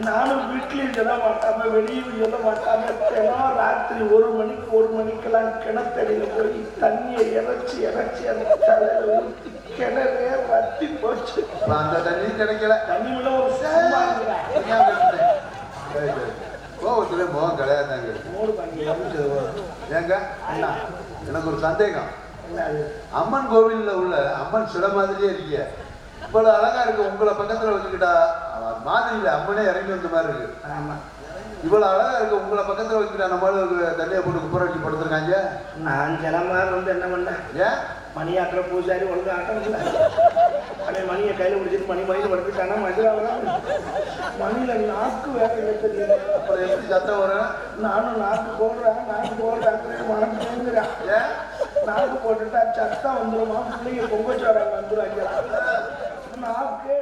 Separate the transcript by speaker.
Speaker 1: நானும் வீட்லயும் சொல்ல மாட்டாம வெளியும் சொல்ல மாட்டாம தினம் ராத்திரி 1 மணிக்கெல்லாம் கிணத்தடியில போய் தண்ணியை இறைச்சி அந்த தலையில ஊற்றி கிணறே வத்தி போச்சு.
Speaker 2: அந்த தண்ணி கிடைக்கல.
Speaker 1: தண்ணி உள்ள ஒரு
Speaker 2: கோபத்துல முகம் கிடையாதாங்க. ஏங்க
Speaker 1: அண்ணா
Speaker 2: எனக்கு ஒரு சந்தேகம். அம்மன் கோவில்ல உள்ள அம்மன் சிலை மாதிரியே இருக்கீங்க, இவ்வளவு அழகா இருக்கு. உங்களை பக்கத்துல வச்சுக்கிட்டா மாதிரி இல்ல, அம்மனே இறங்கி வந்த மாதிரி இருக்கு.
Speaker 1: ஆமா,
Speaker 2: இவ்வளவு அழகா இருக்கு. உங்களை பக்கத்துல வச்சுக்கிட்டா நம்மளால தண்ணியை போட்டு குப்பரை வச்சு படுத்துருக்காங்க.
Speaker 1: நான் ஜனமாக வந்து என்ன பண்ணேன்,
Speaker 2: ஏன்
Speaker 1: மணியாக்குற பூசாரி ஒழுங்கு ஆட்டம் இல்லை. அப்படியே மணியை கையில் பிடிச்சிட்டு மணியில் படுத்துட்டானா மதுராவெல்லாம் மணியில நாக்கு வேற இல்லை தெரியல.
Speaker 2: அப்புறம் எப்படி சத்தம் வரும்?
Speaker 1: நானும் நாக்கு போடுறேன் மனசுங்கிறேன்.
Speaker 2: ஏன்
Speaker 1: நாக்கு போட்டுட்டா சத்தம் வந்துடுமா, பிள்ளைங்க பொங்கச்சோறாங்க வந்துடுவாங்க. நாக்கு